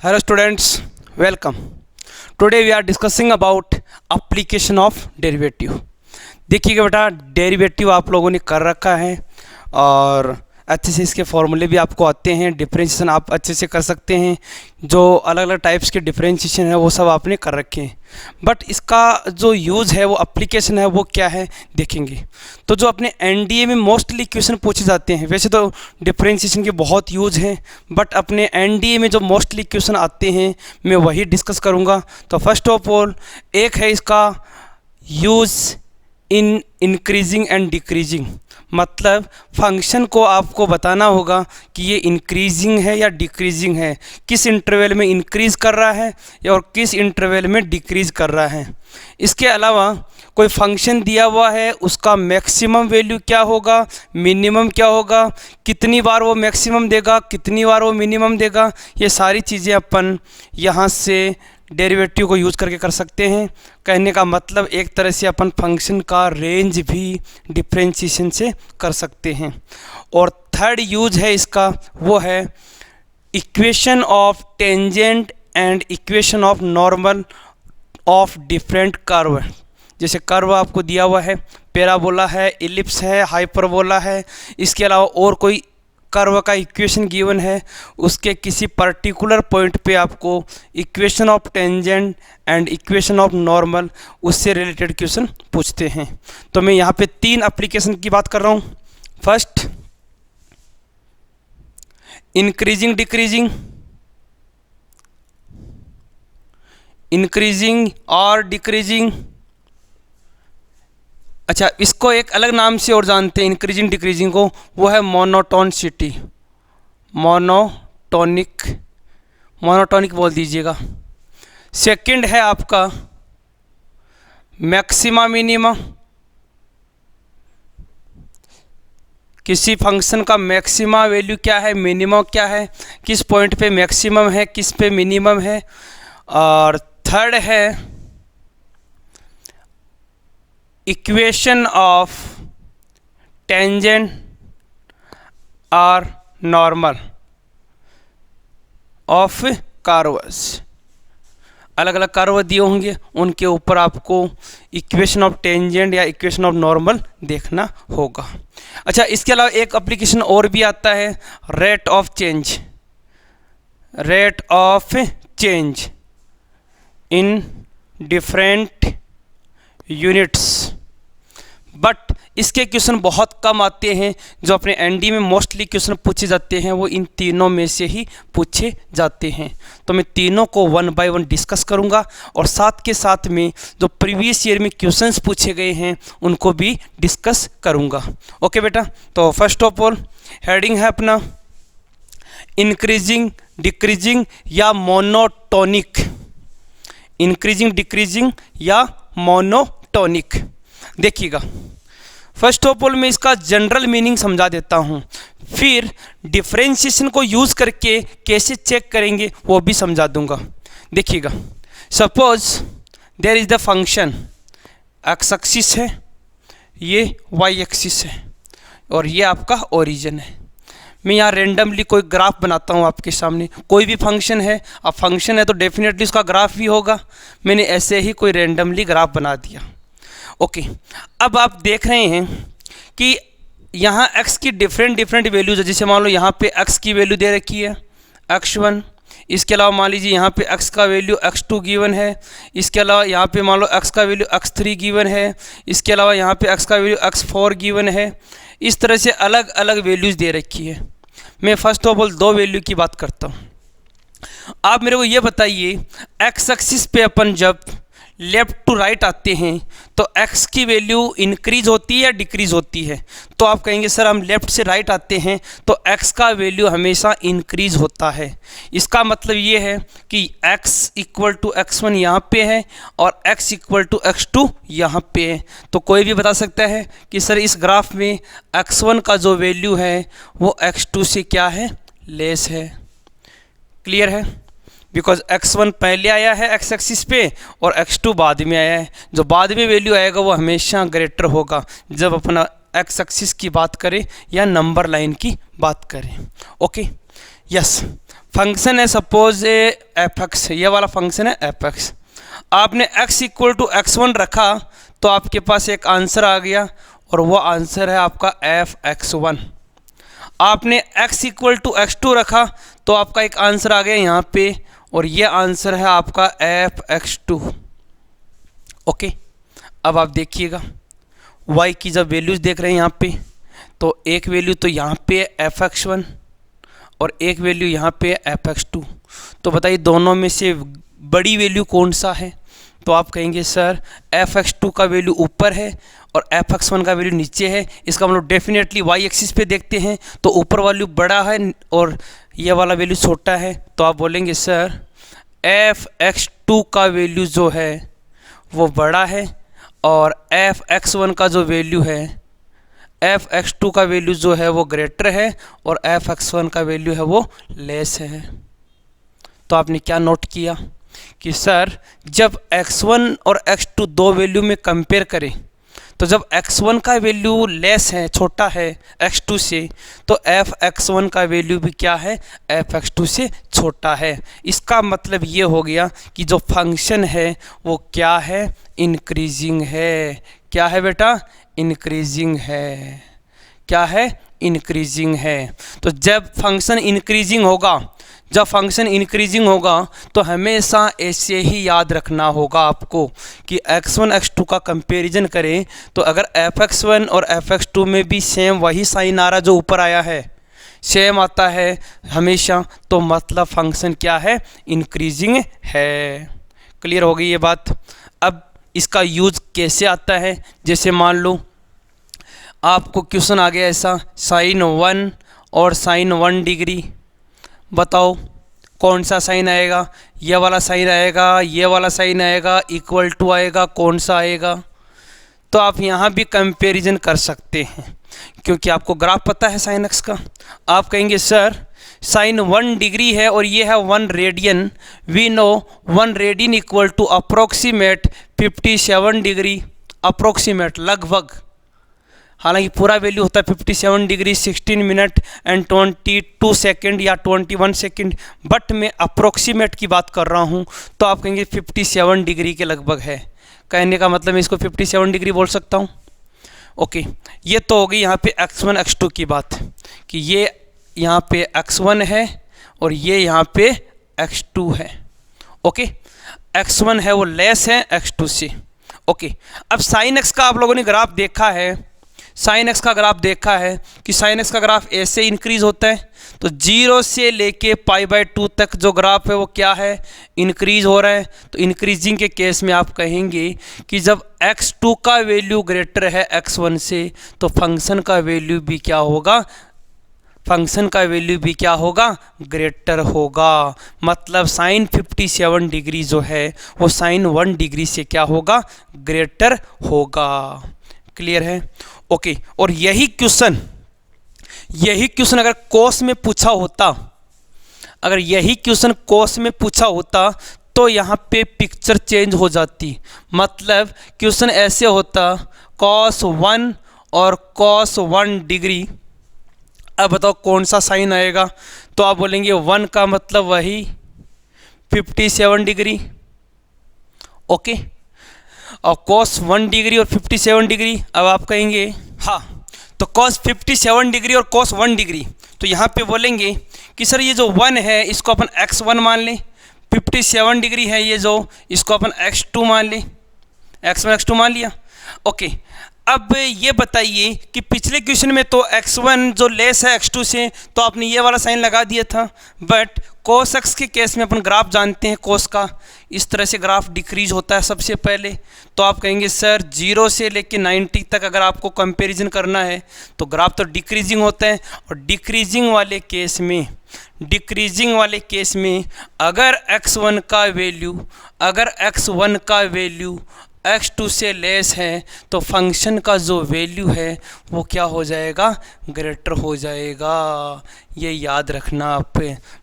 Hello students, welcome. Today we are discussing about application of derivative. देखिएगा बेटा, derivative आप लोगों ने कर रखा है और अच्छे से इसके फॉर्मूले भी आपको आते हैं। डिफरेंशिएशन आप अच्छे से कर सकते हैं। जो अलग अलग टाइप्स के डिफरेंशिएशन है वो सब आपने कर रखे हैं। बट इसका जो यूज़ है, वो एप्लीकेशन है, वो क्या है देखेंगे। तो जो अपने एनडीए में मोस्टली क्वेश्चन पूछे जाते हैं, वैसे तो डिफरेंशिएशन के बहुत यूज़ हैं, बट अपने एनडीए में जो मोस्टली क्वेश्चन आते हैं मैं वही डिस्कस करूँगा। तो फर्स्ट ऑफ ऑल एक है इसका use in increasing and decreasing, मतलब फंक्शन को आपको बताना होगा कि ये इंक्रीजिंग है या डिक्रीजिंग है, किस इंटरवल में इंक्रीज़ कर रहा है और किस इंटरवल में डिक्रीज़ कर रहा है। इसके अलावा कोई फंक्शन दिया हुआ है, उसका मैक्सिमम वैल्यू क्या होगा, मिनिमम क्या होगा, कितनी बार वो मैक्सिमम देगा, कितनी बार वो मिनिमम देगा, ये सारी चीज़ें अपन यहाँ से डेरिवेटिव को यूज़ करके कर सकते हैं। कहने का मतलब एक तरह से अपन फंक्शन का रेंज भी डिफरेंशिएशन से कर सकते हैं। और थर्ड यूज है इसका, वो है equation of tangent and equation of normal of different curve. जैसे कर्व आपको दिया हुआ है, पैराबोला है, इलिप्स है, हाइपरबोला है, इसके अलावा और कोई कर्व का इक्वेशन गिवन है, उसके किसी पर्टिकुलर पॉइंट पे आपको equation of tangent and equation of normal उससे रिलेटेड क्वेश्चन पूछते हैं। तो मैं यहाँ पे 3 एप्लीकेशन की बात कर रहा हूँ। फर्स्ट इंक्रीजिंग डिक्रीजिंग, इंक्रीजिंग और डिक्रीजिंग। अच्छा, इसको एक अलग नाम से और जानते हैं इंक्रीजिंग डिक्रीजिंग को, वो है मोनोटोनिसिटी, मोनोटोनिक बोल दीजिएगा। सेकंड है आपका मैक्सिमा मिनिमा, किसी फंक्शन का मैक्सिमा वैल्यू क्या है, मिनिमम क्या है, किस पॉइंट पे मैक्सिमम है, किस पे मिनिमम है। और थर्ड है इक्वेशन ऑफ टेंजेंट और नॉर्मल ऑफ कर्व्स। अलग अलग कर्व दिए होंगे, उनके ऊपर आपको इक्वेशन ऑफ टेंजेंट या इक्वेशन ऑफ नॉर्मल देखना होगा। अच्छा, इसके अलावा एक एप्लीकेशन और भी आता है, rate of change, rate of change in different units. But इसके क्वेश्चन बहुत कम आते हैं। जो अपने एनडी में मोस्टली क्वेश्चन पूछे जाते हैं वो इन तीनों में से ही पूछे जाते हैं। तो मैं तीनों को 1 बाय 1 डिस्कस करूंगा और साथ के साथ में जो प्रीवियस ईयर में क्वेश्चंस पूछे गए हैं उनको भी डिस्कस करूंगा। ओके बेटा, तो फर्स्ट ऑफ ऑल हेडिंग है अपना इंक्रीजिंग डिक्रीजिंग या मोनोटोनिक, इंक्रीजिंग डिक्रीजिंग या मोनोटोनिक। देखिएगा, फर्स्ट ऑफ ऑल मैं इसका जनरल मीनिंग समझा देता हूँ, फिर डिफरेंशिएशन को यूज़ करके कैसे चेक करेंगे वो भी समझा दूंगा। देखिएगा, suppose there is the function, X axis है, ये वाई एक्सिस है और ये आपका ओरिजिन है। मैं यहाँ रेंडमली कोई ग्राफ बनाता हूँ आपके सामने। कोई भी फंक्शन है, अब फंक्शन है तो डेफिनेटली उसका ग्राफ भी होगा। मैंने ऐसे ही कोई रेंडमली ग्राफ बना दिया। ओके, अब आप देख रहे हैं कि यहाँ x की डिफरेंट वैल्यूज है। जैसे मान लो यहाँ पे x की वैल्यू दे रखी है x1, इसके अलावा मान लीजिए यहाँ पे x का वैल्यू x2 गिवन है, इसके अलावा यहाँ पे मान लो x का वैल्यू x3 गिवन है, इसके अलावा यहाँ पे x का वैल्यू x4 गिवन है। इस तरह से अलग अलग वैल्यूज़ दे रखी है। मैं फर्स्ट ऑफ ऑल 2 वैल्यू की बात करता हूँ। आप मेरे को ये बताइए, एक्स एक्सिस पे अपन जब लेफ़्ट टू राइट आते हैं तो x की वैल्यू इंक्रीज होती है या डिक्रीज होती है? तो आप कहेंगे सर हम लेफ़्ट से राइट आते हैं तो x का वैल्यू हमेशा इंक्रीज होता है। इसका मतलब ये है कि x इक्वल टू x1 यहाँ पे है और x इक्वल टू x2 यहाँ पे है। तो कोई भी बता सकता है कि सर इस ग्राफ में x1 का जो वैल्यू है वो x2 से क्या है, लेस है। क्लियर है? बिकॉज x1 पहले आया है x एक्सिस पे और x2 बाद में आया है। जो बाद में वैल्यू आएगा वो हमेशा ग्रेटर होगा जब अपना x एक्सिस की बात करें या नंबर लाइन की बात करें। Okay, yes. फंक्शन है सपोज एफ एक्स, ये वाला फंक्शन है एफ एक्स। आपने x इक्वल टू x1 रखा तो आपके पास एक आंसर आ गया और वो आंसर है आपका f(x1). आपने x इक्वल टू x2 रखा तो आपका एक आंसर आ गया यहाँ पे और ये आंसर है आपका f(x2). ओके, अब आप देखिएगा y की जब वैल्यूज़ देख रहे हैं यहाँ पे, तो एक वैल्यू तो यहाँ पे f(x1) और एक वैल्यू यहाँ पे f(x2). तो बताइए दोनों में से बड़ी वैल्यू कौन सा है? तो आप कहेंगे सर f(x2) का वैल्यू ऊपर है और f(x1) का वैल्यू नीचे है। इसका मतलब डेफिनेटली y एक्सिस पे देखते हैं तो ऊपर वैल्यू बड़ा है और ये वाला वैल्यू छोटा है। तो आप बोलेंगे सर f(x2) का वैल्यू जो है वो बड़ा है और f(x1) का जो वैल्यू है, f(x2) का वैल्यू जो है वो ग्रेटर है और f(x1) का वैल्यू है वो लेस है। तो आपने क्या नोट किया कि सर जब x1 और x2 दो वैल्यू में कंपेयर करें तो जब x1 का वैल्यू लेस है, छोटा है x2 से, तो f(x1) का वैल्यू भी क्या है, f(x2) से छोटा है। इसका मतलब ये हो गया कि जो फंक्शन है वो क्या है, इंक्रीजिंग है। क्या है बेटा, इंक्रीजिंग है। क्या है, इंक्रीजिंग है। तो जब फंक्शन इंक्रीजिंग होगा, जब फंक्शन इंक्रीजिंग होगा तो हमेशा ऐसे ही याद रखना होगा आपको कि x1 x2 का कंपैरिजन करें तो अगर f(x1) और f(x2) में भी सेम वही साइन आ रहा जो ऊपर आया है, सेम आता है हमेशा, तो मतलब फंक्शन क्या है, इंक्रीजिंग है। क्लियर हो गई ये बात। अब इसका यूज़ कैसे आता है, जैसे मान लो आपको क्वेश्चन आ गया ऐसा, sin 1 और sin 1 डिग्री, बताओ कौन सा साइन आएगा, ये वाला साइन आएगा, ये वाला साइन आएगा, इक्वल टू आएगा, कौन सा आएगा? तो आप यहाँ भी कंपैरिजन कर सकते हैं क्योंकि आपको ग्राफ पता है sin x का। आप कहेंगे सर sin 1 डिग्री है और ये है 1 radian, we know 1 radian equal to approximate 57 degree, approximate लगभग, हालांकि पूरा वैल्यू होता है 57 डिग्री 16 मिनट एंड 22 सेकेंड या 21 सेकेंड, बट मैं अप्रोक्सीमेट की बात कर रहा हूँ। तो आप कहेंगे 57 डिग्री के लगभग है। कहने का मतलब मैं इसको 57 डिग्री बोल सकता हूँ। ओके, ये तो हो गई यहाँ पे x1 x2 की बात कि ये यहाँ पे x1 है और ये यहाँ पे x2 है। ओके, x1 है वो लेस है x2 से। ओके, अब sin x का आप लोगों ने ग्राफ देखा है, sin x का ग्राफ देखा है कि sin x का ग्राफ ऐसे इंक्रीज होता है, तो 0 से लेके π/2 तक जो ग्राफ है वो क्या है, इंक्रीज हो रहा है। तो इंक्रीजिंग के केस में आप कहेंगे कि जब x2 का वैल्यू ग्रेटर है x1 से तो फंक्शन का वैल्यू भी क्या होगा, फंक्शन का वैल्यू भी क्या होगा, ग्रेटर होगा। मतलब sin 57 डिग्री जो है वो sin 1 डिग्री से क्या होगा, ग्रेटर होगा। क्लियर है? ओके, और यही क्वेश्चन अगर कोस में पूछा होता, अगर यही क्वेश्चन कोस में पूछा होता तो यहाँ पे पिक्चर चेंज हो जाती। मतलब क्वेश्चन ऐसे होता cos 1 और cos 1 डिग्री, अब बताओ कौन सा साइन आएगा? तो आप बोलेंगे 1 का मतलब वही 57 डिग्री। ओके, और cos 1 डिग्री और 57 डिग्री, अब आप कहेंगे हाँ तो cos 57 डिग्री और cos 1 डिग्री, तो यहाँ पे बोलेंगे कि सर ये जो 1 है इसको अपन x1 मान लें, 57 डिग्री है ये जो, इसको अपन x2 मान लें, x1 x2 मान लिया। ओके, अब ये बताइए कि पिछले क्वेश्चन में तो x1 जो लेस है x2 से तो आपने ये वाला साइन लगा दिया था, बट cos x के केस में अपन ग्राफ जानते हैं cos का, इस तरह से ग्राफ डिक्रीज होता है सबसे पहले। तो आप कहेंगे सर 0 से लेके 90 तक अगर आपको कंपैरिजन करना है तो ग्राफ तो डिक्रीजिंग होता है, और डिक्रीजिंग वाले केस में अगर x1 का वैल्यू x2 से लेस है तो फंक्शन का जो वैल्यू है वो क्या हो जाएगा, ग्रेटर हो जाएगा। ये याद रखना आप।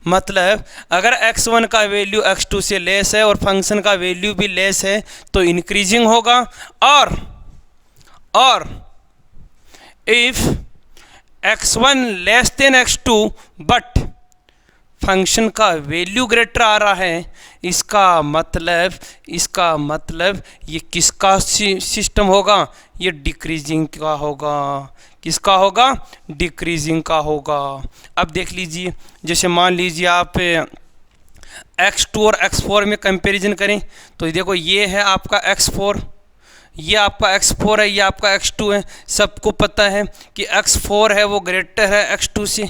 मतलब अगर x1 का वैल्यू x2 से लेस है और फंक्शन का वैल्यू भी लेस है तो इंक्रीजिंग होगा, और if x1 less than x2 but function का वैल्यू ग्रेटर आ रहा है, इसका मतलब ये किसका सिस्टम होगा, ये डिक्रीजिंग का होगा। किसका होगा, डिक्रीजिंग का होगा। अब देख लीजिए, जैसे मान लीजिए आप x2 और x4 में कंपैरिजन करें तो देखो ये है आपका x4, ये आपका x4 है, ये आपका x2 है। सबको पता है कि x4 है वो ग्रेटर है x2 से,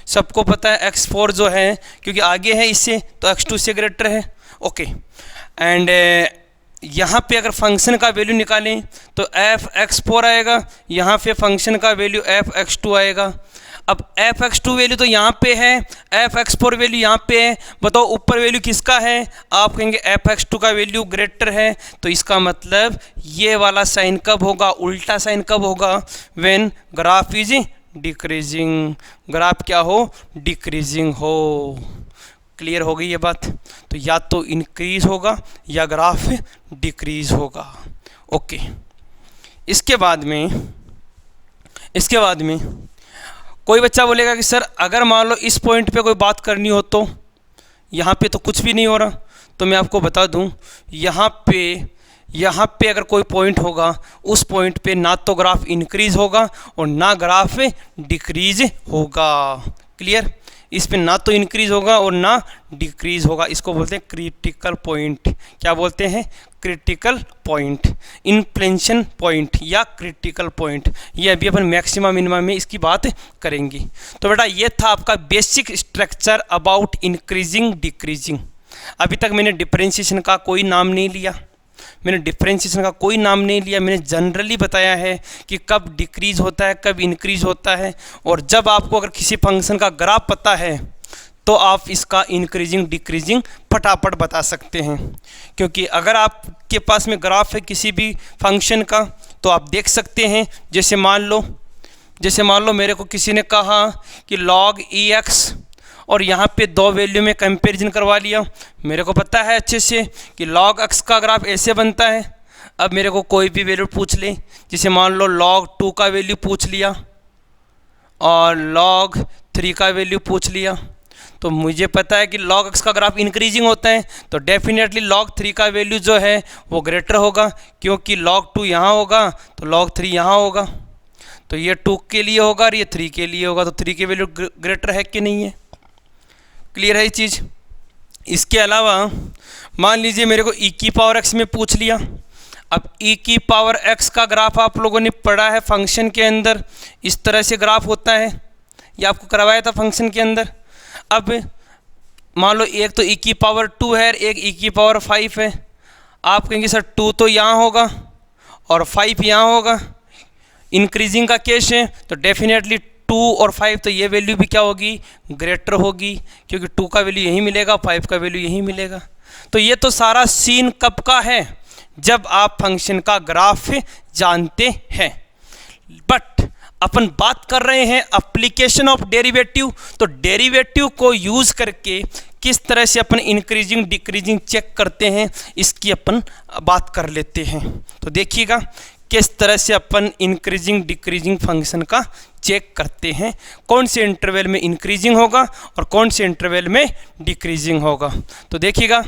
सबको पता है x4 जो है क्योंकि आगे है इससे तो x2 से ग्रेटर है। ओके, एंड यहाँ पे अगर फंक्शन का वैल्यू निकालें तो f(x4) आएगा, यहाँ पे फंक्शन का वैल्यू f(x2) आएगा। अब f(x2) वैल्यू तो यहाँ पे है, f(x4) वैल्यू यहाँ पे है। बताओ ऊपर वैल्यू किसका है, आप कहेंगे f(x2) का वैल्यू ग्रेटर है। तो इसका मतलब ये वाला साइन कब होगा, उल्टा साइन कब होगा, when graph is decreasing, graph क्या हो, डिक्रीजिंग हो। क्लियर हो गई ये बात। तो या तो इंक्रीज होगा या ग्राफ डिक्रीज होगा। ओके, इसके बाद में कोई बच्चा बोलेगा कि सर अगर मान लो इस पॉइंट पे कोई बात करनी हो तो यहाँ पे तो कुछ भी नहीं हो रहा। तो मैं आपको बता दूँ, यहाँ पे अगर कोई पॉइंट होगा उस पॉइंट पे ना तो ग्राफ इंक्रीज होगा और ना ग्राफ डिक्रीज होगा। क्लियर, इस पे ना तो इंक्रीज होगा और ना डिक्रीज होगा। इसको बोलते हैं क्रिटिकल पॉइंट। क्या बोलते हैं, क्रिटिकल पॉइंट, इन्फ्लेशन पॉइंट या क्रिटिकल पॉइंट। ये अभी अपन मैक्सिमा मिनिमा में इसकी बात करेंगे। तो बेटा ये था आपका basic structure about increasing decreasing. अभी तक मैंने डिफरेंशिएशन का कोई नाम नहीं लिया, मैंने जनरली बताया है कि कब डिक्रीज होता है, कब इंक्रीज होता है। और जब आपको अगर किसी फंक्शन का ग्राफ पता है तो आप इसका इंक्रीजिंग डिक्रीजिंग फटाफट बता सकते हैं। क्योंकि अगर आपके पास में ग्राफ है किसी भी फंक्शन का तो आप देख सकते हैं। जैसे मान लो मेरे को किसी ने कहा कि log ex और यहाँ पे दो वैल्यू में कंपैरिजन करवा लिया। मेरे को पता है अच्छे से कि log x का ग्राफ ऐसे बनता है। अब मेरे को कोई भी वैल्यू पूछ ले, जैसे मान लो log 2 का वैल्यू पूछ लिया और log 3 का वैल्यू पूछ लिया, तो मुझे पता है कि log x का ग्राफ इंक्रीजिंग होता है। तो डेफिनेटली log 3 का वैल्यू जो है वो ग्रेटर होगा, क्योंकि log 2 यहाँ होगा तो log 3 यहाँ होगा। तो ये 2 के लिए होगा और ये 3 के लिए होगा। तो 3 की वैल्यू ग्रेटर है कि नहीं है। क्लियर है ये चीज़। इसके अलावा मान लीजिए मेरे को e की पावर x में पूछ लिया। अब e की पावर x का ग्राफ आप लोगों ने पढ़ा है फंक्शन के अंदर, इस तरह से ग्राफ होता है, ये आपको करवाया था फंक्शन के अंदर। अब मान लो एक तो e की पावर 2 है, एक e की पावर 5 है। आप कहेंगे सर 2 तो यहाँ होगा और 5 यहाँ होगा, इंक्रीजिंग का केस है तो डेफिनेटली 2 और 5 तो ये वैल्यू भी क्या होगी, ग्रेटर होगी, क्योंकि 2 का वैल्यू यहीं मिलेगा, 5 का वैल्यू यहीं मिलेगा। तो ये तो सारा सीन कब का है, जब आप फंक्शन का ग्राफ जानते हैं। बट अपन बात कर रहे हैं एप्लीकेशन ऑफ डेरिवेटिव। तो डेरिवेटिव को यूज करके किस तरह से अपन इंक्रीजिंग डिक्रीजिंग चेक करते हैं, इसकी अपन बात कर लेते हैं। तो देखिएगा किस तरह से अपन इंक्रीजिंग डिक्रीजिंग फंक्शन का चेक करते हैं, कौन से इंटरवल में इंक्रीजिंग होगा और कौन से इंटरवल में डिक्रीजिंग होगा। तो देखिएगा,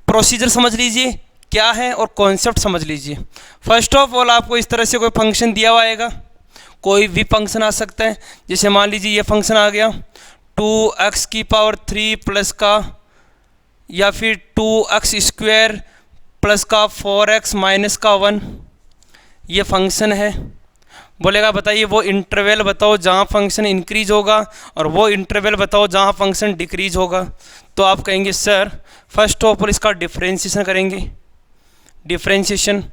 प्रोसीजर समझ लीजिए क्या है और कॉन्सेप्ट समझ लीजिए। फर्स्ट ऑफ ऑल आपको इस तरह से कोई फंक्शन दिया हुआ आएगा, कोई भी फंक्शन आ सकता है। जैसे मान लीजिए ये फंक्शन आ गया 2x की पावर 3 प्लस का, या फिर 2x स्क्वायर प्लस का 4x माइनस का 1, ये फंक्शन है। बोलेगा बताइए वो इंटरवल बताओ जहाँ फंक्शन इंक्रीज होगा और वो इंटरवल बताओ जहाँ फंक्शन डिक्रीज होगा। तो आप कहेंगे सर फर्स्ट ऑफ ऑल इसका डिफ्रेंशिएशन करेंगे। डिफ्रेंशिएशन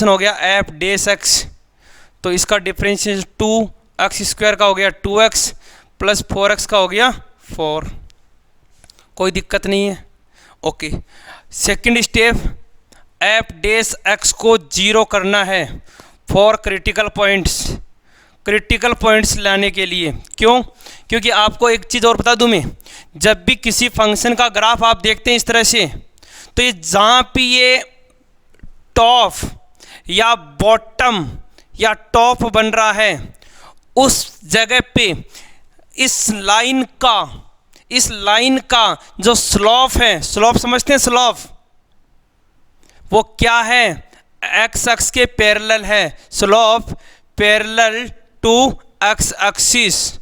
हो गया एफ डेस एक्स, तो इसका डिफ्रेंशिएशन 2x स्क्वायर का हो गया 2x प्लस 4x का हो गया 4। कोई दिक्कत नहीं है। ओके, सेकंड स्टेप, एफ डेस एक्स को 0 करना है फॉर क्रिटिकल पॉइंट्स लाने के लिए। क्यों? क्योंकि आपको एक चीज़ और बता दूं मैं, जब भी किसी फंक्शन का ग्राफ आप देखते हैं इस तरह से, तो ये जहाँ पे ये टॉप या बॉटम या टॉप बन रहा है उस जगह पे इस लाइन का इस लाइन का जो स्लोप है, स्लोप समझते हैं स्लोप, वो क्या है, एक्स अक्ष के पैरेलल है। Slope parallel to X axis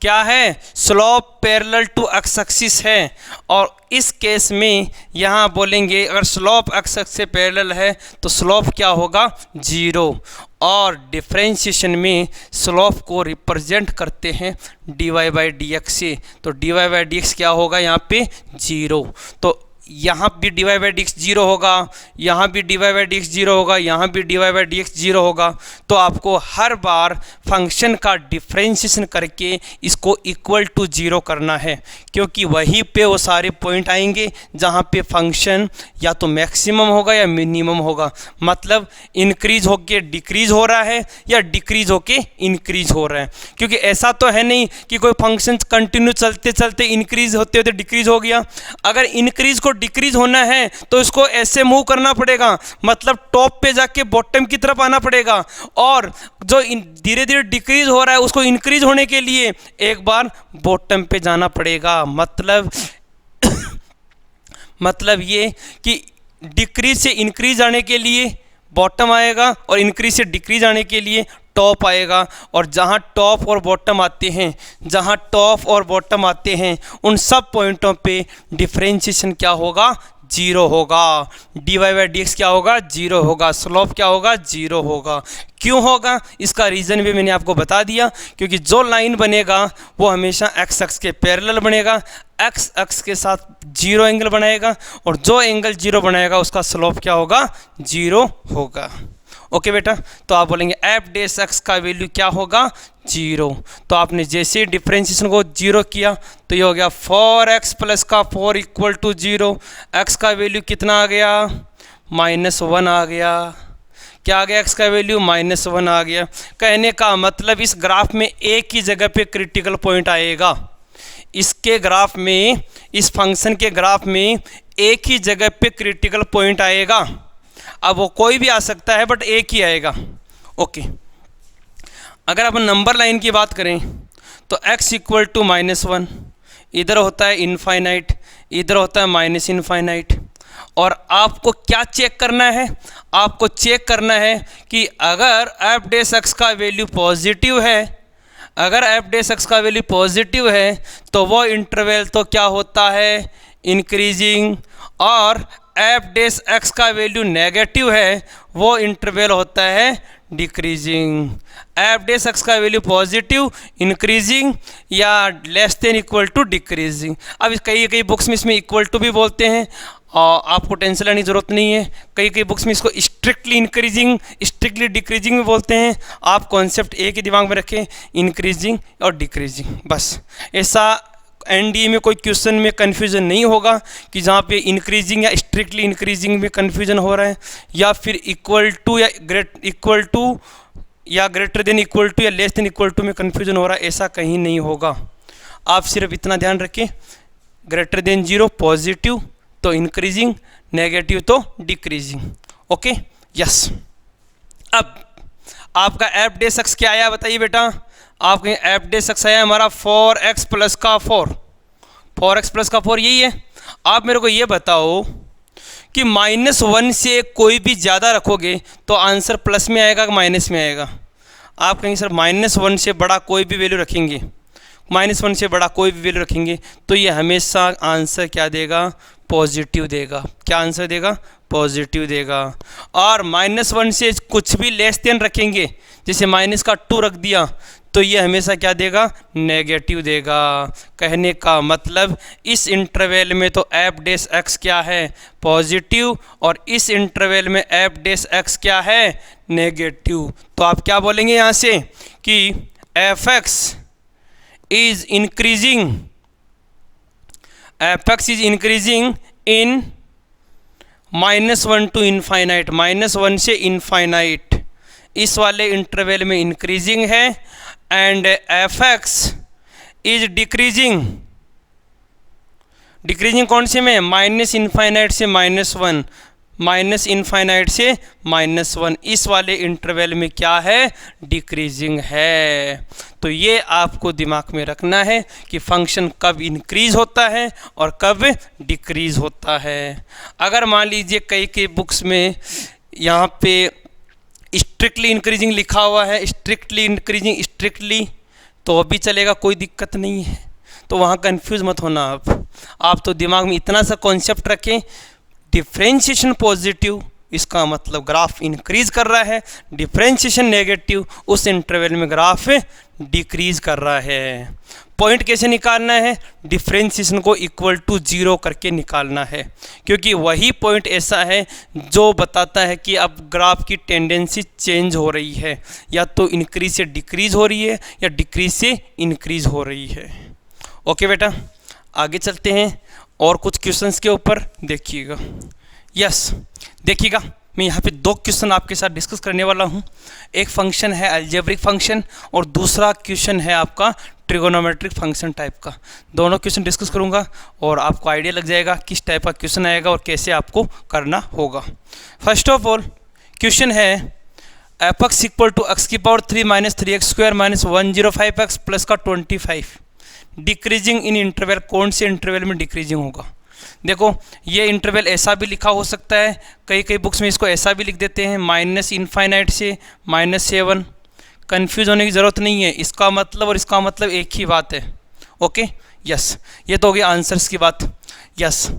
क्या है, slope parallel to X axis है। और इस केस में यहाँ बोलेंगे अगर स्लोप एक्स एक्सिस से पैरेलल है तो स्लोप क्या होगा, 0। और डिफरेंशिएशन में स्लोप को रिप्रेजेंट करते हैं dy/dx से, तो dy/dx क्या होगा यहाँ पे 0। तो यहाँ भी dy/dx 0 होगा, यहाँ भी dy/dx 0 होगा, यहाँ भी dy/dx 0 होगा। तो आपको हर बार फंक्शन का डिफरेंशिएशन करके इसको इक्वल टू 0 करना है, क्योंकि वहीं पे वो सारे पॉइंट आएंगे जहाँ पे फंक्शन या तो मैक्सिमम होगा या मिनिमम होगा। मतलब इंक्रीज होके डिक्रीज हो रहा है या डिक्रीज होके इंक्रीज हो रहा है, क्योंकि ऐसा तो है नहीं कि कोई फंक्शन कंटिन्यू चलते चलते इंक्रीज होते होते डिक्रीज हो गया। अगर इंक्रीज को डिक्रीज होना है तो इसको ऐसे मूव करना पड़ेगा, मतलब टॉप पे जाके बॉटम की तरफ आना पड़ेगा, और जो धीरे धीरे डिक्रीज हो रहा है उसको इंक्रीज होने के लिए एक बार बॉटम पे जाना पड़ेगा। मतलब ये कि डिक्रीज से इंक्रीज आने के लिए बॉटम आएगा और इंक्रीज से डिक्रीज आने के लिए टॉप आएगा। और जहाँ टॉप और बॉटम आते हैं, जहाँ टॉप और बॉटम आते हैं उन सब पॉइंटों पे डिफरेंशिएशन क्या होगा, 0 होगा। dy/dx क्या होगा, 0 होगा। स्लोप क्या होगा, 0 होगा। क्यों होगा, इसका रीज़न भी मैंने आपको बता दिया, क्योंकि जो लाइन बनेगा वो हमेशा एक्स अक्ष के पैरेलल बनेगा, एक्स अक्ष के साथ 0 एंगल बनाएगा, और जो एंगल 0 बनाएगा उसका स्लोप क्या होगा, 0 होगा। ओके बेटा, तो आप बोलेंगे एफ डैश एक्स का वैल्यू क्या होगा, 0। तो आपने जैसे ही डिफरेंशिएशन को 0 किया तो ये हो गया 4x प्लस का 4 इक्वल टू 0। एक्स का वैल्यू कितना आ गया, -1 आ गया। क्या आ गया, एक्स का वैल्यू -1 आ गया। कहने का मतलब इस ग्राफ में एक ही जगह पे क्रिटिकल पॉइंट आएगा। इसके ग्राफ में, इस फंक्शन के ग्राफ में एक ही जगह पे क्रिटिकल पॉइंट आएगा। अब वो कोई भी आ सकता है बट एक ही आएगा। ओके, अगर अपन नंबर लाइन की बात करें तो x इक्वल टू -1, इधर होता है इनफाइनाइट, इधर होता है माइनस इनफाइनाइट। और आपको क्या चेक करना है, आपको चेक करना है कि अगर एफ डैश एक्स का वैल्यू पॉजिटिव है, अगर एफ डैश एक्स का वैल्यू पॉजिटिव है तो वो इंटरवल तो क्या होता है, इंक्रीजिंग। और एफ डैश एक्स का वैल्यू नेगेटिव है वो इंटरवल होता है डिक्रीजिंग। एफ डैश एक्स का वैल्यू पॉजिटिव, इंक्रीजिंग या less than equal to decreasing. अब कई बुक्स में इसमें इक्वल टू भी बोलते हैं, और आपको टेंशन लेने की ज़रूरत नहीं है। कई बुक्स में इसको स्ट्रिक्टली इंक्रीजिंग, स्ट्रिक्टली डिक्रीजिंग भी बोलते हैं। आप कॉन्सेप्ट एक ही दिमाग में रखें, इंक्रीजिंग और डिक्रीजिंग, बस। ऐसा एनडीए में कोई क्वेश्चन में कन्फ्यूज़न नहीं होगा कि जहाँ पे इंक्रीजिंग या स्ट्रिक्टली इंक्रीजिंग में कन्फ्यूजन हो रहा है, या फिर इक्वल टू या इक्वल टू या ग्रेटर देन इक्वल टू या लेस देन इक्वल टू में कन्फ्यूजन हो रहा है, ऐसा कहीं नहीं होगा। आप सिर्फ इतना ध्यान रखें, ग्रेटर देन 0 पॉजिटिव तो इंक्रीजिंग, नेगेटिव तो डिक्रीजिंग। Okay, yes. अब आपका एफ डैश एक्स क्या आया बताइए बेटा, आपके एफ डैश एक्स आया हमारा 4x प्लस का 4 प्लस का 4 यही है। आप मेरे को ये बताओ कि -1 से कोई भी ज़्यादा रखोगे तो आंसर प्लस में आएगा कि माइनस में आएगा। आप कहेंगे सर -1 से बड़ा कोई भी वैल्यू रखेंगे, -1 से बड़ा कोई भी वैल्यू रखेंगे तो ये हमेशा आंसर क्या देगा, पॉजिटिव देगा। क्या आंसर देगा, पॉजिटिव देगा। और -1 से कुछ भी लेस देन रखेंगे, जैसे -2 रख दिया तो ये हमेशा क्या देगा, नेगेटिव देगा। कहने का मतलब इस इंटरवल में तो एफ डैश एक्स क्या है, पॉजिटिव, और इस इंटरवल में एफ डैश एक्स क्या है, नेगेटिव। तो आप क्या बोलेंगे यहाँ से कि F X is increasing, F X is increasing in -1 to infinite, -1 से इनफाइनाइट, इस वाले इंटरवल में इंक्रीजिंग है। And F X is decreasing, decreasing कौन से में, माइनस इनफाइनाइट से -1, माइनस इनफाइनाइट से -1, इस वाले इंटरवल में क्या है, डिक्रीजिंग है। तो ये आपको दिमाग में रखना है कि फंक्शन कब इंक्रीज होता है और कब डिक्रीज होता है। अगर मान लीजिए कई बुक्स में यहाँ पे स्ट्रिक्टली इंक्रीजिंग लिखा हुआ है, स्ट्रिक्टली इंक्रीजिंग स्ट्रिक्टली, तो भी चलेगा, कोई दिक्कत नहीं है। तो वहाँ कंफ्यूज मत होना आप तो दिमाग में इतना सा कॉन्सेप्ट रखें, डिफरेंशिएशन पॉजिटिव इसका मतलब ग्राफ इंक्रीज कर रहा है, डिफरेंशिएशन नेगेटिव उस इंटरवल में ग्राफ डिक्रीज कर रहा है। पॉइंट कैसे निकालना है, डिफरेंशिएशन को इक्वल टू 0 करके निकालना है, क्योंकि वही पॉइंट ऐसा है जो बताता है कि अब ग्राफ की टेंडेंसी चेंज हो रही है, या तो इंक्रीज से डिक्रीज हो रही है या डिक्रीज से इंक्रीज हो रही है। ओके बेटा, आगे चलते हैं और कुछ क्वेश्चंस के ऊपर देखिएगा। यस, देखिएगा मैं यहाँ पे 2 क्वेश्चन आपके साथ डिस्कस करने वाला हूँ। एक फंक्शन है अलजेब्रिक फंक्शन और दूसरा क्वेश्चन है आपका ट्रिगोनोमेट्रिक फंक्शन टाइप का। दोनों क्वेश्चन डिस्कस करूँगा और आपको आइडिया लग जाएगा किस टाइप का क्वेश्चन आएगा और कैसे आपको करना होगा। फर्स्ट ऑफ ऑल क्वेश्चन है f(x = x³ - 3x² - 105x plus का 25 डिक्रीजिंग इन इंटरवल, कौन से इंटरवल में डिक्रीजिंग होगा। देखो ये इंटरवल ऐसा भी लिखा हो सकता है, कई बुक्स में इसको ऐसा भी लिख देते हैं -∞ से -7। कंफ्यूज होने की ज़रूरत नहीं है, इसका मतलब और इसका मतलब एक ही बात है। ओके, यस, ये तो हो गया आंसर्स की बात। यस,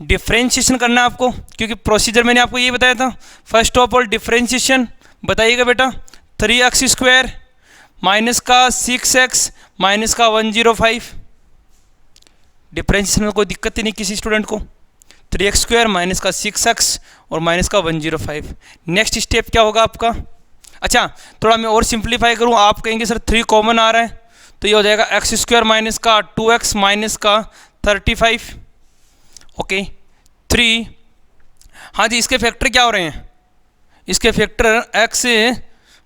डिफरेंशिएशन करना है आपको, क्योंकि प्रोसीजर मैंने आपको ये बताया था। फर्स्ट ऑफ ऑल डिफरेंशिएशन बताइएगा बेटा, 3x² माइनस का 6x माइनस का 105। डिफरेंशिएशन में कोई दिक्कत ही नहीं किसी स्टूडेंट को। 3x² माइनस का 6x और माइनस का 105। नेक्स्ट स्टेप क्या होगा आपका। अच्छा, थोड़ा मैं और सिंप्लीफाई करूँ, आप कहेंगे सर 3 कॉमन आ रहा है, तो ये हो जाएगा x² माइनस का 2x माइनस का 35। ओके, 3, हाँ जी, इसके फैक्टर क्या हो रहे हैं, इसके फैक्टर x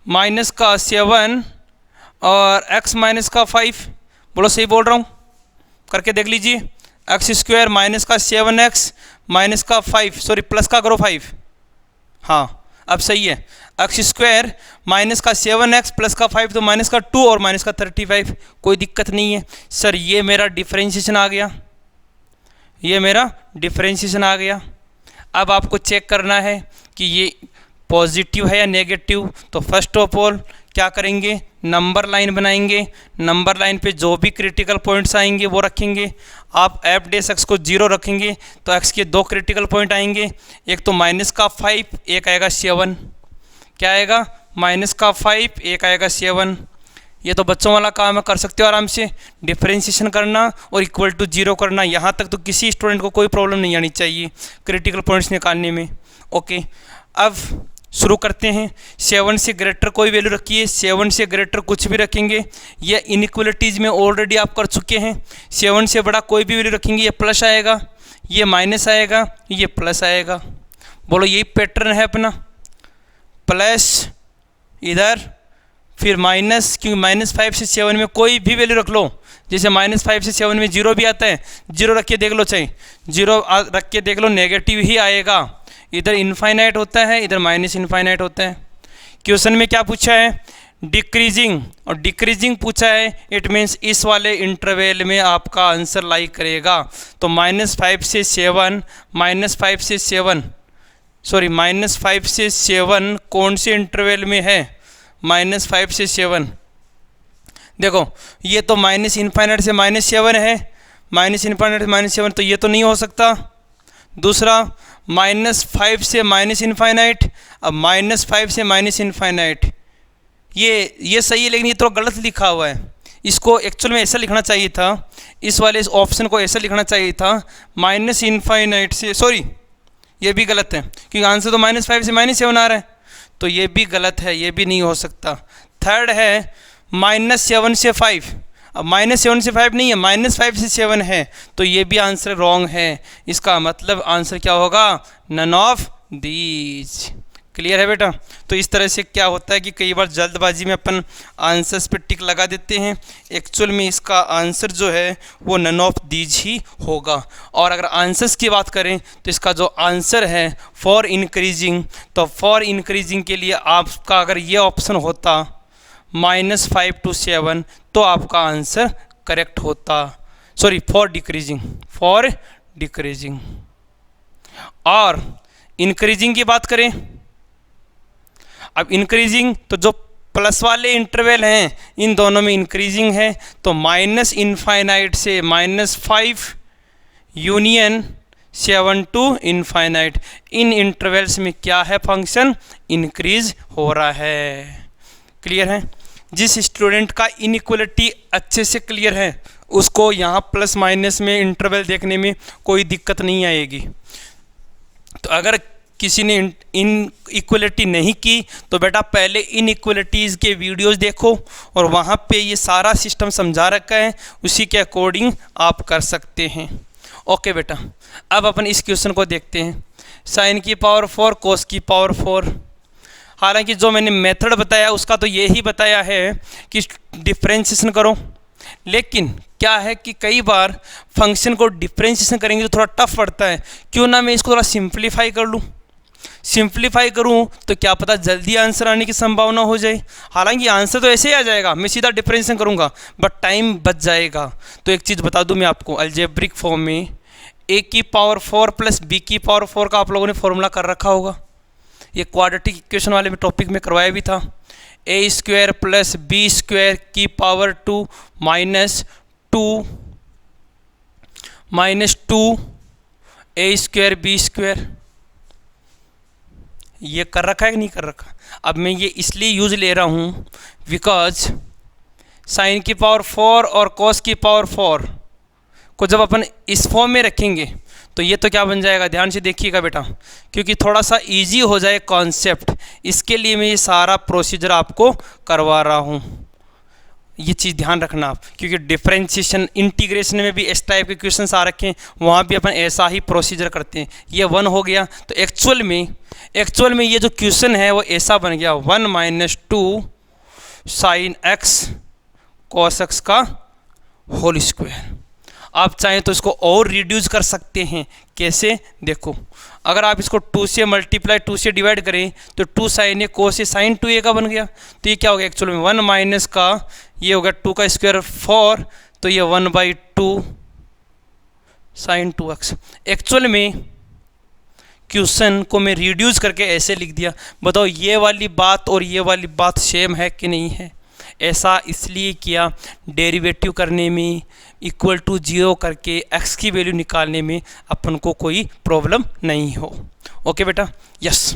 माइनस का 7 और x माइनस का 5। बोलो सही बोल रहा हूँ, करके देख लीजिए। x² माइनस का 7x माइनस का 5, सॉरी प्लस का करो 5, हाँ अब सही है। x² माइनस का 7x प्लस का 5 तो माइनस का 2 और माइनस का 35, कोई दिक्कत नहीं है। सर ये मेरा डिफरेंशिएशन आ गया, ये मेरा डिफरेंशिएशन आ गया। अब आपको चेक करना है कि ये पॉजिटिव है या नेगेटिव। तो फर्स्ट ऑफ ऑल क्या करेंगे, नंबर लाइन बनाएंगे, नंबर लाइन पे जो भी क्रिटिकल पॉइंट्स आएंगे वो रखेंगे। आप f' को 0 रखेंगे तो x के 2 क्रिटिकल पॉइंट आएंगे, एक तो माइनस का 5, एक आएगा 7। क्या आएगा, माइनस का 5, एक आएगा 7। ये तो बच्चों वाला काम है, कर सकते हो आराम से। डिफरेंशिएशन करना और इक्वल टू 0 करना, यहाँ तक तो किसी स्टूडेंट को कोई प्रॉब्लम नहीं आनी चाहिए क्रिटिकल पॉइंट्स निकालने में। ओके, अब शुरू करते हैं। 7 से ग्रेटर कोई वैल्यू रखिए, 7 से ग्रेटर कुछ भी रखेंगे। ये इनइक्वलिटीज़ में ऑलरेडी आप कर चुके हैं। 7 से बड़ा कोई भी वैल्यू रखेंगे, ये प्लस आएगा, ये माइनस आएगा, ये प्लस आएगा। बोलो यही पैटर्न है अपना, प्लस इधर फिर माइनस, क्योंकि -5 से 7 में कोई भी वैल्यू रख लो। जैसे -5 से 7 में 0 भी आता है, 0 रख के देख लो, चाहे 0 रख के देख लो, नेगेटिव ही आएगा। इधर इनफाइनाइट होता है, इधर माइनस इनफाइनाइट होता है। क्वेश्चन में क्या पूछा है, डिक्रीजिंग, और डिक्रीजिंग पूछा है, इट मीन्स इस वाले इंटरवल में आपका आंसर लाई करेगा। तो -5 से 7, -5 से 7, सॉरी -5 से 7 कौन से इंटरवल में है, -5 से 7। देखो ये तो माइनस इनफाइनाइट से -7 है, माइनस इनफाइनाइट से -7, तो ये तो नहीं हो सकता। दूसरा -5 से माइनस इनफाइनाइट, अब -5 से माइनस इनफाइनाइट, ये सही है, लेकिन ये तो गलत लिखा हुआ है। इसको एक्चुअल में ऐसा लिखना चाहिए था, इस वाले इस ऑप्शन को ऐसा लिखना चाहिए था, माइनस इनफाइनाइट से, सॉरी ये भी गलत है, क्योंकि आंसर तो -5 से -7 आ रहा है, तो ये भी गलत है, ये भी नहीं हो सकता। थर्ड है -7 से 5, अब -7 से 5 नहीं है, -5 से 7 है, तो ये भी आंसर रॉन्ग है। इसका मतलब आंसर क्या होगा, नन ऑफ दीज। क्लियर है बेटा। तो इस तरह से क्या होता है कि कई बार जल्दबाजी में अपन आंसर्स पे टिक लगा देते हैं, एक्चुअल में इसका आंसर जो है वो नन ऑफ दीज ही होगा। और अगर आंसर्स की बात करें तो इसका जो आंसर है फॉर इंक्रीजिंग, तो फॉर इंक्रीजिंग के लिए आपका अगर ये ऑप्शन होता -5 to 7 तो आपका आंसर करेक्ट होता। Sorry, for decreasing. और इंक्रीजिंग की बात करें, अब इंक्रीजिंग तो जो प्लस वाले इंटरवल हैं इन दोनों में इंक्रीजिंग है, तो -इनफाइनाइट से -5 union 7 to infinite, in intervals में क्या है फंक्शन इंक्रीज हो रहा है। क्लियर है। जिस स्टूडेंट का इनइक्वलिटी अच्छे से क्लियर है उसको यहाँ प्लस माइनस में इंटरवल देखने में कोई दिक्कत नहीं आएगी। तो अगर किसी ने इनइक्वलिटी नहीं की तो बेटा पहले इनइक्वलिटीज़ के वीडियोस देखो और वहाँ पे ये सारा सिस्टम समझा रखा है, उसी के अकॉर्डिंग आप कर सकते हैं। ओके बेटा, अब अपन इस क्वेश्चन को देखते हैं। साइन की पावर 4 कोस की पावर 4। हालांकि जो मैंने मेथड बताया उसका तो यही बताया है कि डिफ्रेंशिएशन करो, लेकिन क्या है कि कई बार फंक्शन को डिफ्रेंशिएशन करेंगे तो थोड़ा टफ पड़ता है। क्यों ना मैं इसको थोड़ा सिंप्लीफाई कर लूँ, सिंप्लीफाई करूँ तो क्या पता जल्दी आंसर आने की संभावना हो जाए। हालांकि आंसर तो ऐसे ही आ जाएगा, मैं सीधा डिफ्रेंशिएशन करूँगा बट टाइम बच जाएगा। तो एक चीज़ बता दूँ मैं आपको, अलजेब्रिक फॉर्म में a की पावर 4 प्लस b की पावर 4 का आप लोगों ने फॉर्मूला कर रखा होगा। ये क्वाड्रेटिक इक्वेशन वाले में टॉपिक में करवाया भी था। a² प्लस b² की पावर 2 माइनस 2 a² b², ये कर रखा है कि नहीं कर रखा। अब मैं ये इसलिए यूज ले रहा हूँ बिकॉज साइन की पावर 4 और कॉस की पावर 4 को जब अपन इस फॉर्म में रखेंगे तो ये तो क्या बन जाएगा, ध्यान से देखिएगा बेटा, क्योंकि थोड़ा सा इजी हो जाए कॉन्सेप्ट, इसके लिए मैं ये सारा प्रोसीजर आपको करवा रहा हूँ। ये चीज़ ध्यान रखना आप, क्योंकि डिफरेंशिएशन इंटीग्रेशन में भी इस टाइप के क्वेश्चंस आ रखे हैं, वहाँ भी अपन ऐसा ही प्रोसीजर करते हैं। ये 1 हो गया तो एक्चुअल में ये जो क्वेश्चन है वो ऐसा बन गया 1 - 2 साइन x कॉस x का होल स्क्वायर। आप चाहें तो इसको और रिड्यूस कर सकते हैं। कैसे, देखो, अगर आप इसको 2 से मल्टीप्लाई 2 से डिवाइड करें तो 2 साइन ए कोस ए साइन 2a का बन गया। तो ये क्या हो गया एक्चुअल में 1 माइनस का ये हो गया 2 का स्क्वायर 4, तो ये 1/2 साइन 2x। एक्चुअल में क्वेश्चन को मैं रिड्यूस करके ऐसे लिख दिया। बताओ ये वाली बात और ये वाली बात सेम है कि नहीं है। ऐसा इसलिए किया डेरिवेटिव करने में इक्वल टू 0 करके x की वैल्यू निकालने में अपन को कोई प्रॉब्लम नहीं हो। ओके बेटा, यस।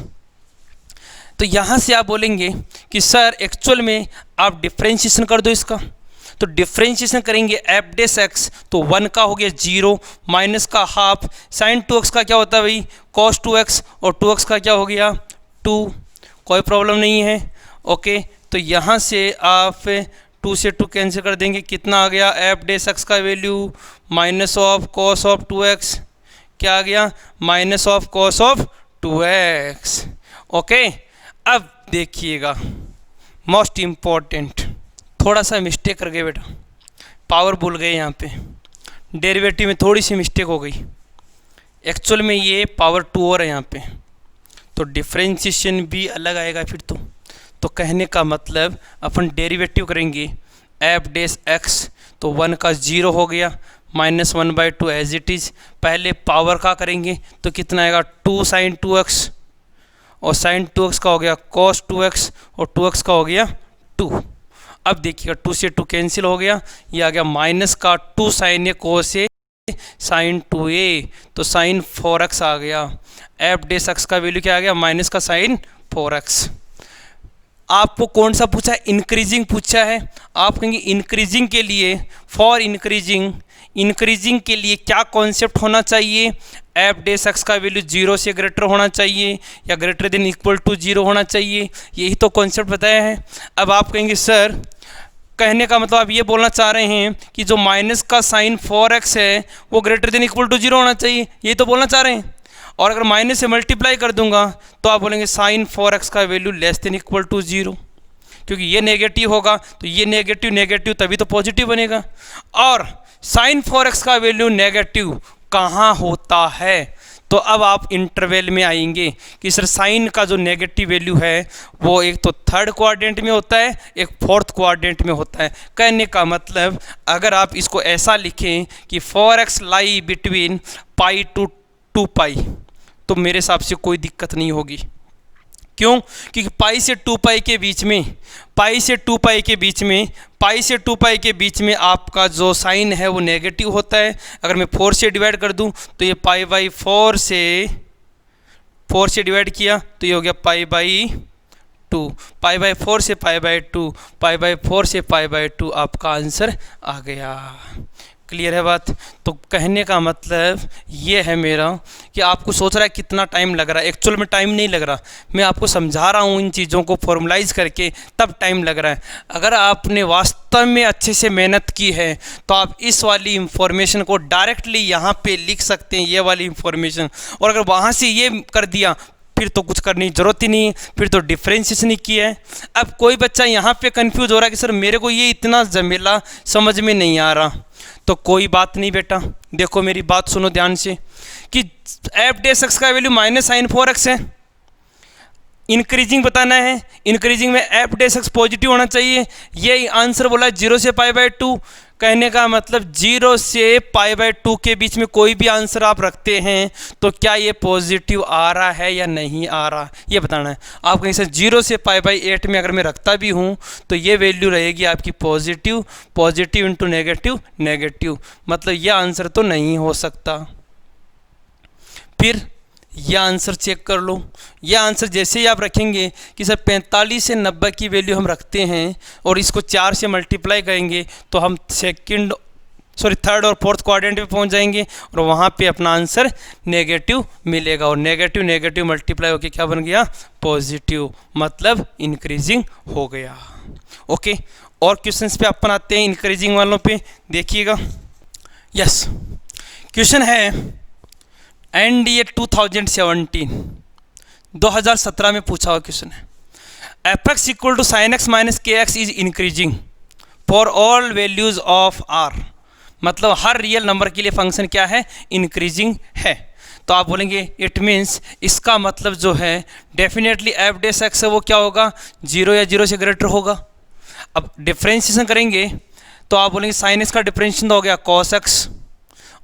तो यहाँ से आप बोलेंगे कि सर एक्चुअल में आप डिफ्रेंशिएशन कर दो इसका। तो डिफ्रेंशिएशन करेंगे f डैश x, तो 1 का हो गया 0 माइनस का हाफ, साइन 2x का क्या होता है भाई cos 2x, और 2x का क्या हो गया 2, कोई प्रॉब्लम नहीं है। ओके, तो यहाँ से आप 2 से 2 कैंसिल कर देंगे, कितना आ गया f डैश x का value minus of cos of 2x, क्या आ गया minus of cos of 2x। Okay, अब देखिएगा मोस्ट इम्पॉर्टेंट, थोड़ा सा मिस्टेक कर गए बेटा, पावर भूल गए यहाँ पे, डेरिवेटिव में थोड़ी सी मिस्टेक हो गई। एक्चुअल में ये पावर 2 और है यहाँ पे, तो डिफ्रेंशिएशन भी अलग आएगा फिर तो कहने का मतलब अपन डेरिवेटिव करेंगे f डैश x, तो 1 का 0 हो गया -1/2 एज इट इज़। पहले पावर का करेंगे तो कितना आएगा 2 साइन 2x, और साइन 2x का हो गया cos 2x, और 2x का हो गया 2। अब देखिएगा 2 से 2 कैंसिल हो गया, ये आ गया माइनस का 2 साइन ए कोस ए साइन 2a, तो साइन 4x आ गया। f डैश x का वैल्यू क्या आ गया माइनस का साइन 4x। आपको कौन सा पूछा है, इंक्रीजिंग पूछा है। आप कहेंगे इंक्रीजिंग के लिए, फॉर इंक्रीजिंग के लिए क्या कॉन्सेप्ट होना चाहिए, f डैश x का वैल्यू 0 से ग्रेटर होना चाहिए या ग्रेटर देन इक्वल टू 0 होना चाहिए, यही तो कॉन्सेप्ट बताया है। अब आप कहेंगे सर, कहने का मतलब आप ये बोलना चाह रहे हैं कि जो माइनस का साइन 4x है वो ग्रेटर देन इक्वल टू 0 होना चाहिए, यही तो बोलना चाह रहे हैं। और अगर माइनस से मल्टीप्लाई कर दूंगा तो आप बोलेंगे साइन 4x का value less than equal to 0, क्योंकि ये नेगेटिव होगा तो ये नेगेटिव नेगेटिव तभी तो पॉजिटिव बनेगा। और साइन 4x का वैल्यू नेगेटिव कहाँ होता है, तो अब आप इंटरवल में आएंगे कि सर साइन का जो नेगेटिव वैल्यू है वो एक तो थर्ड क्वाड्रेंट में होता है, एक फोर्थ क्वाड्रेंट में होता है। कहने का मतलब अगर आप इसको ऐसा लिखें कि 4x lie between pi to 2 पाई, तो मेरे हिसाब से कोई दिक्कत नहीं होगी। क्यों? क्योंकि पाई से 2 पाई के बीच में, पाई से 2 पाई के बीच में, पाई से 2 पाई के बीच में आपका जो साइन है वो नेगेटिव होता है। अगर मैं 4 से डिवाइड कर दूं तो ये पाई बाई 4 से डिवाइड किया तो ये हो गया पाई बाई 2, पाई बाई 4 से पाई बाई 2, पाई बाई 4 से पाई बाई 2, आपका आंसर आ गया। क्लियर है बात? तो कहने का मतलब ये है मेरा कि आपको सोच रहा है कितना टाइम लग रहा है, एक्चुअल में टाइम नहीं लग रहा, मैं आपको समझा रहा हूँ इन चीज़ों को फॉर्मुलाइज करके, तब टाइम लग रहा है। अगर आपने वास्तव में अच्छे से मेहनत की है तो आप इस वाली इंफॉर्मेशन को डायरेक्टली यहाँ पे लिख सकते हैं, ये वाली इंफॉर्मेशन, और अगर वहाँ से ये कर दिया फिर तो कुछ करने की ज़रूरत ही नहीं है, फिर तो डिफ्रेंशिएशन ही किया है। अब कोई बच्चा यहाँ पे कंफ्यूज हो रहा है कि सर मेरे को ये इतना झमेला समझ में नहीं आ रहा, तो कोई बात नहीं बेटा, देखो मेरी बात सुनो ध्यान से कि एफ डेस एक्स का वैल्यू माइनस साइन 4x है, इंक्रीजिंग बताना है, इंक्रीजिंग में एफ डेस एक्स पॉजिटिव होना चाहिए। ये आंसर बोला 0 से पाई बाई 2, कहने का मतलब 0 से पाई बाई 2 के बीच में कोई भी आंसर आप रखते हैं तो क्या ये पॉजिटिव आ रहा है या नहीं आ रहा, ये बताना है। आप कहीं से 0 से पाई बाई 8 में अगर मैं रखता भी हूँ तो ये वैल्यू रहेगी आपकी positive, positive into negative, negative, मतलब ये आंसर तो नहीं हो सकता। फिर यह आंसर चेक कर लो, यह आंसर जैसे ही आप रखेंगे कि सर 45 से 90 की वैल्यू हम रखते हैं और इसको 4 से मल्टीप्लाई करेंगे तो हम थर्ड और फोर्थ क्वाड्रेंट पे पहुंच जाएंगे और वहाँ पे अपना आंसर नेगेटिव मिलेगा, और नेगेटिव नेगेटिव मल्टीप्लाई होके क्या बन गया, पॉजिटिव, मतलब इंक्रीजिंग हो गया। ओके, और क्वेश्चंस पे अपन आते हैं इंक्रीजिंग वालों पे, देखिएगा। यस, क्वेश्चन है एंड ये 2017 में पूछा हुआ क्वेश्चन है, f x equal to sine x minus k x is increasing for all values of r, मतलब हर रियल नंबर के लिए फंक्शन क्या है, इंक्रीजिंग है। तो आप बोलेंगे इट मीन्स, इसका मतलब जो है डेफिनेटली एफ डेस एक्स है वो क्या होगा, 0 या 0 से ग्रेटर होगा। अब डिफ्रेंशिएशन करेंगे तो आप बोलेंगे साइन एक्स का डिफ्रेंशिएशन हो गया कॉस एक्स,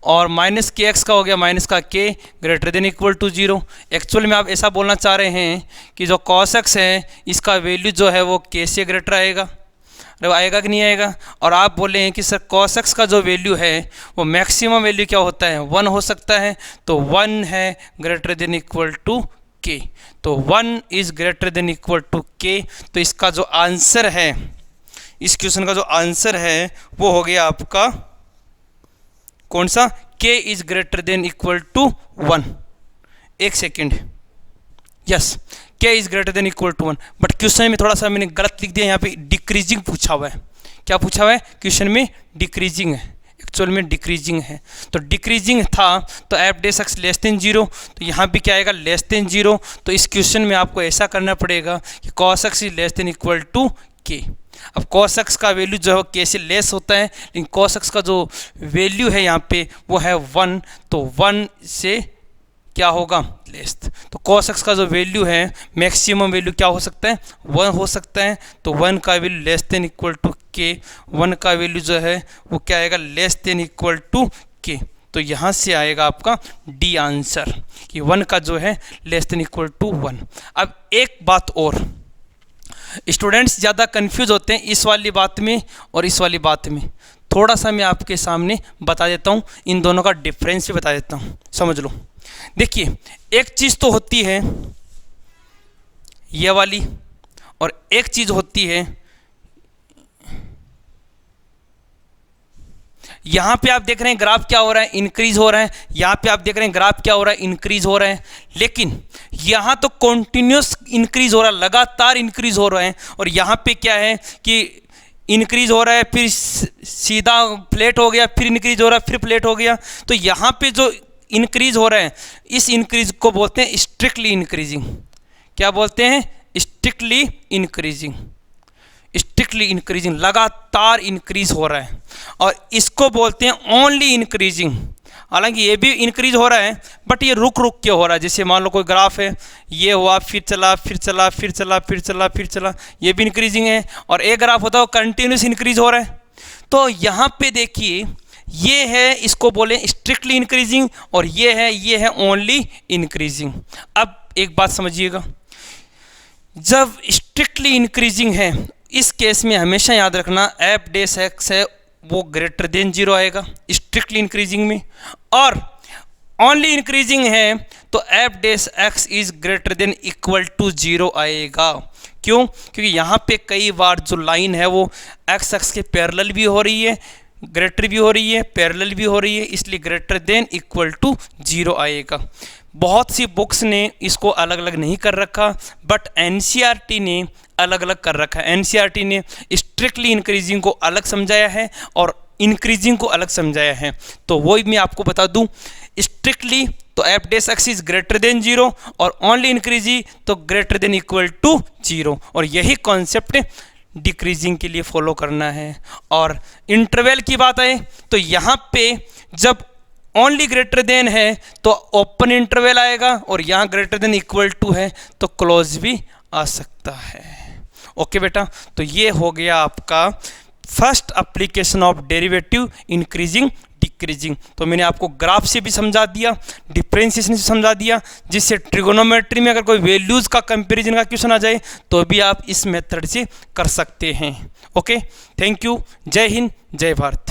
और माइनस के एक्स का हो गया माइनस का k greater than equal to 0। Actual में आप ऐसा बोलना चाह रहे हैं कि जो कॉस एक्स है इसका वैल्यू जो है वो के से ग्रेटर आएगा, आएगा कि नहीं आएगा। और आप बोले हैं कि सर कॉस एक्स का जो वैल्यू है वो मैक्सिमम वैल्यू क्या होता है, 1 हो सकता है, तो 1 है greater than equal to k, तो 1 is greater than equal to k. तो इसका जो आंसर है, इस क्वेश्चन का जो आंसर है वो हो गया आपका कौन सा, k is greater than equal to 1। एक second, yes, k is greater than equal to 1, but question में थोड़ा सा मैंने गलत लिख दिया, यहाँ पे डिक्रीजिंग पूछा हुआ है। क्या पूछा हुआ है क्वेश्चन में, डिक्रीजिंग है, एक्चुअल में डिक्रीजिंग है। तो डिक्रीजिंग था तो एफ डेस एक्स लेस देन 0, तो यहाँ भी क्या आएगा, लेस देन 0। तो इस क्वेश्चन में आपको ऐसा करना पड़ेगा कि cos x is less than equal to k. अब cos x का वैल्यू जो है k से लेस होता है, लेकिन cos x का जो वैल्यू है यहाँ पे वो है 1, तो 1 से क्या होगा, लेस। तो cos x का जो वैल्यू है मैक्सिमम वैल्यू क्या हो सकता है, 1 हो सकता है, तो 1 का value less than equal to k, 1 का वैल्यू जो है वो क्या आएगा, less than equal to k। तो यहाँ से आएगा आपका डी आंसर कि 1 का जो है लेस देन इक्वल टू 1। अब एक बात और, स्टूडेंट्स ज़्यादा कंफ्यूज होते हैं इस वाली बात में और इस वाली बात में, थोड़ा सा मैं आपके सामने बता देता हूँ, इन दोनों का डिफरेंस भी बता देता हूँ, समझ लो। देखिए, एक चीज़ तो होती है ये वाली, और एक चीज़ होती है यहाँ पे आप देख रहे हैं ग्राफ क्या हो रहा है, इंक्रीज हो रहा है, यहाँ पे आप देख रहे हैं ग्राफ क्या हो रहा है, इंक्रीज हो रहा है, लेकिन यहाँ तो कॉन्टिन्यूस इंक्रीज हो रहा है, लगातार इंक्रीज हो रहा है, और यहाँ पे क्या है कि इंक्रीज हो रहा है, फिर सीधा फ्लैट हो गया, फिर इंक्रीज हो रहा है, फिर फ्लैट हो गया। तो यहाँ पे जो इंक्रीज हो रहा है, इस इंक्रीज को बोलते हैं स्ट्रिक्टली इंक्रीजिंग। क्या बोलते हैं? Strictly increasing. स्ट्रिक्टली इंक्रीजिंग, लगातार इंक्रीज हो रहा है। और इसको बोलते हैं ओनली इंक्रीजिंग। हालांकि ये भी इंक्रीज हो रहा है बट ये रुक रुक के हो रहा है। जैसे मान लो कोई ग्राफ है, ये हुआ फिर चला फिर चला फिर चला फिर चला फिर चला, ये भी इंक्रीजिंग है। और एक ग्राफ होता है वो कंटिन्यूस इंक्रीज हो रहा है। तो यहाँ पे देखिए ये है, इसको बोले स्ट्रिक्टली इंक्रीजिंग, और ये है ओनली इंक्रीजिंग। अब एक बात समझिएगा, जब स्ट्रिक्टली इंक्रीजिंग है इस केस में हमेशा याद रखना एफ डैश एक्स है वो ग्रेटर देन 0 आएगा स्ट्रिक्टली इंक्रीजिंग में, और ओनली इंक्रीजिंग है तो f dash x is greater than equal to 0 आएगा। क्यों? क्योंकि यहाँ पे कई बार जो लाइन है वो एक्स एक्स के पैरेलल भी हो रही है, ग्रेटर भी हो रही है, पैरेलल भी हो रही है, इसलिए ग्रेटर देन इक्वल टू 0 आएगा। बहुत सी बुक्स ने इसको अलग अलग नहीं कर रखा बट एनसीईआरटी ने अलग अलग कर रखा है। एनसीईआरटी ने स्ट्रिक्टली इंक्रीजिंग को अलग समझाया है और इंक्रीजिंग को अलग समझाया है। तो वही मैं आपको बता दूं, स्ट्रिक्टली तो f dash x is greater then 0 और ओनली इंक्रीजिंग तो ग्रेटर देन इक्वल टू 0, और यही कॉन्सेप्ट डिक्रीजिंग के लिए फॉलो करना है। और इंटरवल की बात आए तो यहाँ पे जब ओनली ग्रेटर देन है तो ओपन इंटरवल आएगा, और यहाँ ग्रेटर देन इक्वल टू है तो क्लोज भी आ सकता है। ओके बेटा, तो ये हो गया आपका first application of derivative increasing decreasing. तो मैंने आपको ग्राफ से भी समझा दिया, डिफरेंशिएशन से समझा दिया, जिससे ट्रिगोनोमेट्री में अगर कोई वैल्यूज़ का कंपैरिजन का क्वेश्चन आ जाए तो भी आप इस मेथड से कर सकते हैं। Okay, thank you. जय हिंद, जय भारत।